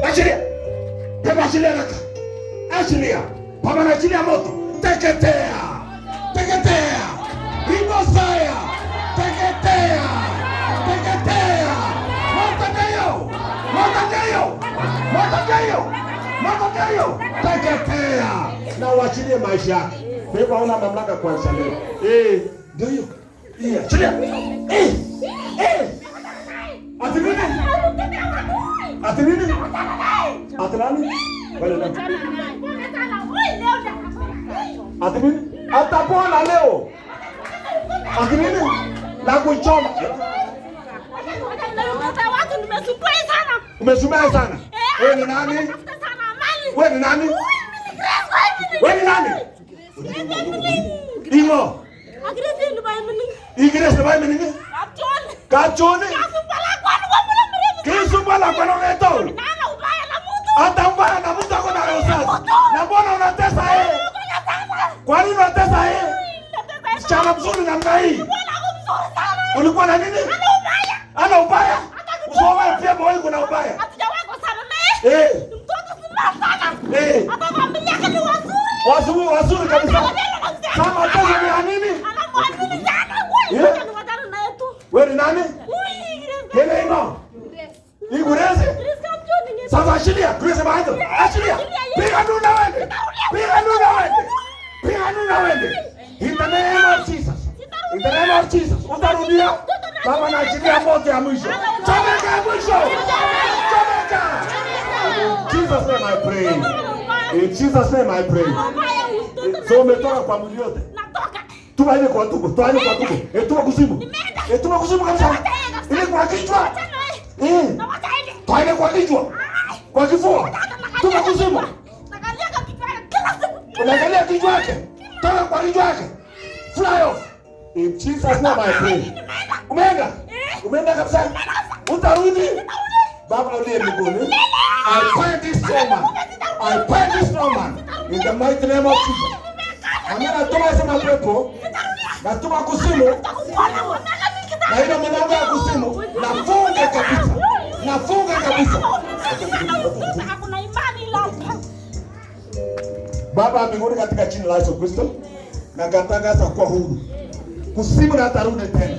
Achilia. Pepo achilia haraka. Achilia. Baba achilia moto. Teketea. Teketea. Ribosaya. Teketea. Teketea. Moto ndio. Moto ndio. Moto ndio. Moto ndio. Teketea. Na uachilie maisha yake. Pepo hauna mamlaka kuanzia leo. Ndio hiyo. Achilia. Ati nini? Ati nini? Ati nani? Wale nani? Ati nini? Atapona leo. Ati nini? Na kuchoma. Umesumbua sana. Wewe ni nani? Wewe ni nani? Wewe ni nani? Imo. Igres na mimi nini? Kachoni. Kisumbala kwa nongeto. Hata mbaya na mtu ako na roho. Na mbona unatesa yeye? Kwa nini unatesa yeye? Msichana mzuri namna hii. Ulikuwa na nini? Ana ubaya. Usowe pia boy kuna ubaya. Mtoto simama sana. Hata familia yake ni wazuri. Wazuri kabisa. Kama tesa ni nini? Anamwamini sana wewe. Ni wadana na yetu. Wewe ni nani? Kile ino. Igureze. Sasa achilia, Grace baado. Achilia. Piga nuna wende. Piga nuna wende. Piga nuna wende. In the name of Jesus. In the name of Jesus. Utarudia. Baba na achilia moto ya mwisho. Chomeka ya mwisho. Chomeka. In Jesus name I pray. In Jesus name I pray. So umetoka kwa mwili yote. Natoka. Tuma ile kwa tuko. Toa ile kwa tuko. Tuma kuzimu. Tuma kuzimu kabisa. Ile kwa kichwa. Toa ile kwa kichwa. Kwa kifua. Tuma kuzimu. Nagalia kichwa kila siku. Unaangalia kichwa yake. Toka kwa kichwa yake. Fly off. In Jesus name I pray. Umeenda? Umeenda kabisa. Utarudi. Baba uliye mbinguni. I pray this woman. I pray this woman. In the mighty name of Jesus. Amina tuma sema pepo. Na tuma kuzimu. Na ile milango ya kuzimu. Nafunga kabisa. Nafunga kabisa. Hakuna imani labda. Baba mbinguni katika jina la Yesu Kristo na katangaza kwa huru. Kuzimu na tarudi tena.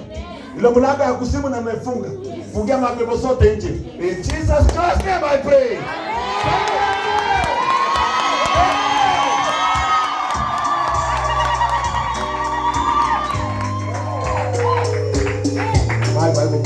Ile mlango ya kuzimu na mefunga. Fungia mapepo zote nje. In Jesus Christ name I pray. Bye bye.